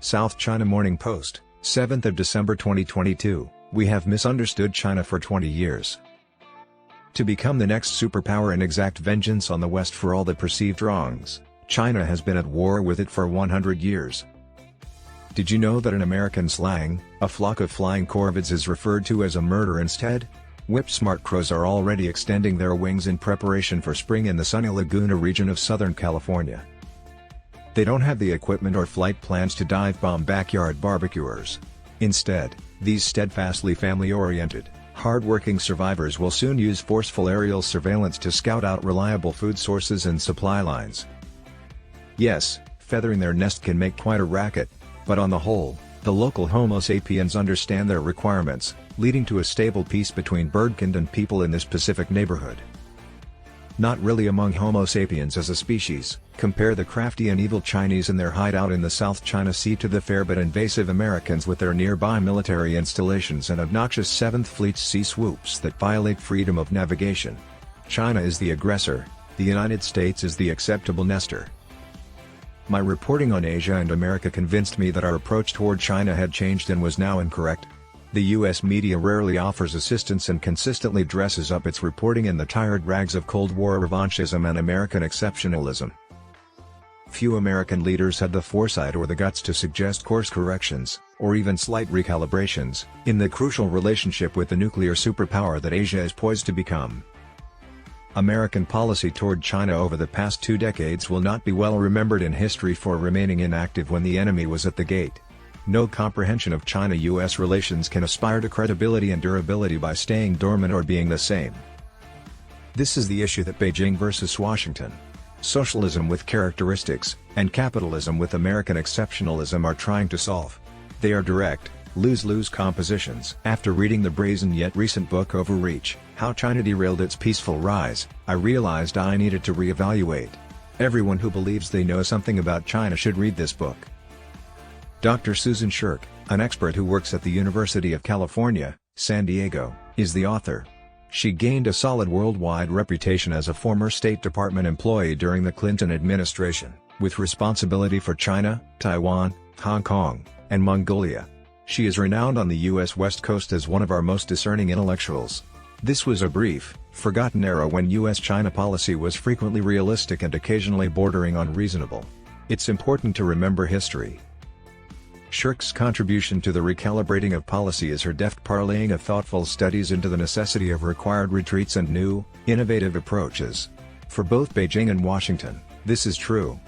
South China Morning Post, 7th of December 2022, we have misunderstood China for 20 years. To become the next superpower and exact vengeance on the West for all the perceived wrongs, China has been at war with it for 100 years. Did you know that in American slang, a flock of flying corvids is referred to as a murder instead? Whip-smart crows are already extending their wings in preparation for spring in the sunny Laguna region of Southern California. They don't have the equipment or flight plans to dive-bomb backyard barbecuers. Instead, these steadfastly family-oriented, hard-working survivors will soon use forceful aerial surveillance to scout out reliable food sources and supply lines. Yes, feathering their nest can make quite a racket, but on the whole, the local Homo sapiens understand their requirements, leading to a stable peace between birdkind and people in this Pacific neighborhood. Not really among Homo sapiens as a species, compare the crafty and evil Chinese in their hideout in the South China Sea to the fair but invasive Americans with their nearby military installations and obnoxious 7th Fleet's sea-swoops that violate freedom of navigation. China is the aggressor, the United States is the acceptable nester. My reporting on Asia and America convinced me that our approach toward China had changed and was now incorrect. The US media rarely offers assistance and consistently dresses up its reporting in the tired rags of Cold War revanchism and American exceptionalism. Few American leaders had the foresight or the guts to suggest course corrections, or even slight recalibrations, in the crucial relationship with the nuclear superpower that Asia is poised to become. American policy toward China over the past 2 decades will not be well remembered in history for remaining inactive when the enemy was at the gate. No comprehension of China-US relations can aspire to credibility and durability by staying dormant or being the same. This is the issue that Beijing versus Washington, socialism with characteristics, and capitalism with American exceptionalism are trying to solve. They are direct, lose-lose compositions. After reading the brazen yet recent book Overreach, How China Derailed Its Peaceful Rise, I realized I needed to reevaluate. Everyone who believes they know something about China should read this book. Dr. Susan Shirk, an expert who works at the University of California, San Diego, is the author. She gained a solid worldwide reputation as a former State Department employee during the Clinton administration, with responsibility for China, Taiwan, Hong Kong, and Mongolia. She is renowned on the U.S. West Coast as one of our most discerning intellectuals. This was a brief, forgotten era when U.S.-China policy was frequently realistic and occasionally bordering on reasonable. It's important to remember history. Shirk's contribution to the recalibrating of policy is her deft parlaying of thoughtful studies into the necessity of required retreats and new, innovative approaches. For both Beijing and Washington, this is true.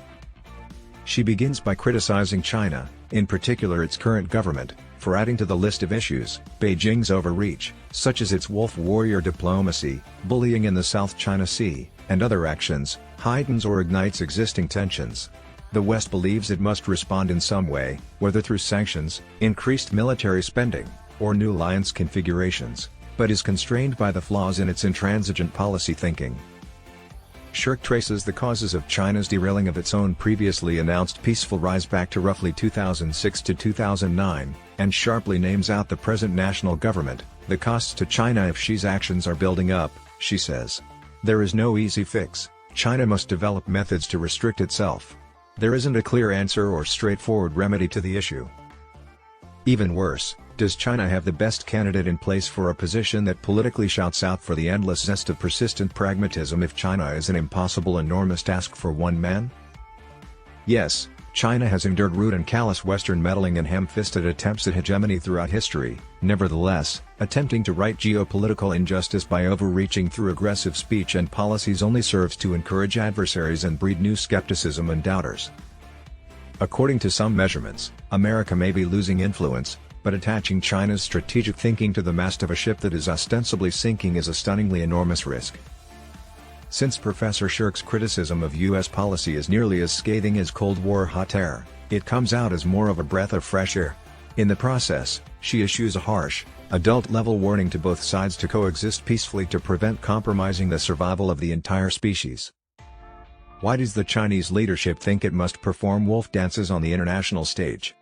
She begins by criticizing China, in particular its current government, for adding to the list of issues, Beijing's overreach, such as its wolf warrior diplomacy, bullying in the South China Sea, and other actions, heightens or ignites existing tensions. The West believes it must respond in some way, whether through sanctions, increased military spending, or new alliance configurations, but is constrained by the flaws in its intransigent policy thinking. Shirk traces the causes of China's derailing of its own previously announced peaceful rise back to roughly 2006 to 2009, and sharply names out the present national government. The costs to China if Xi's actions are building up, she says. There is no easy fix. China must develop methods to restrict itself. There isn't a clear answer or straightforward remedy to the issue. Even worse, does China have the best candidate in place for a position that politically shouts out for the endless zest of persistent pragmatism if China is an impossible enormous task for one man? Yes, China has endured rude and callous Western meddling and ham-fisted attempts at hegemony throughout history. Nevertheless, attempting to right geopolitical injustice by overreaching through aggressive speech and policies only serves to encourage adversaries and breed new skepticism and doubters. According to some measurements, America may be losing influence, but attaching China's strategic thinking to the mast of a ship that is ostensibly sinking is a stunningly enormous risk. Since Professor Shirk's criticism of U.S. policy is nearly as scathing as Cold War hot air, it comes out as more of a breath of fresh air. In the process, she issues a harsh, adult-level warning to both sides to coexist peacefully to prevent compromising the survival of the entire species. Why does the Chinese leadership think it must perform wolf dances on the international stage?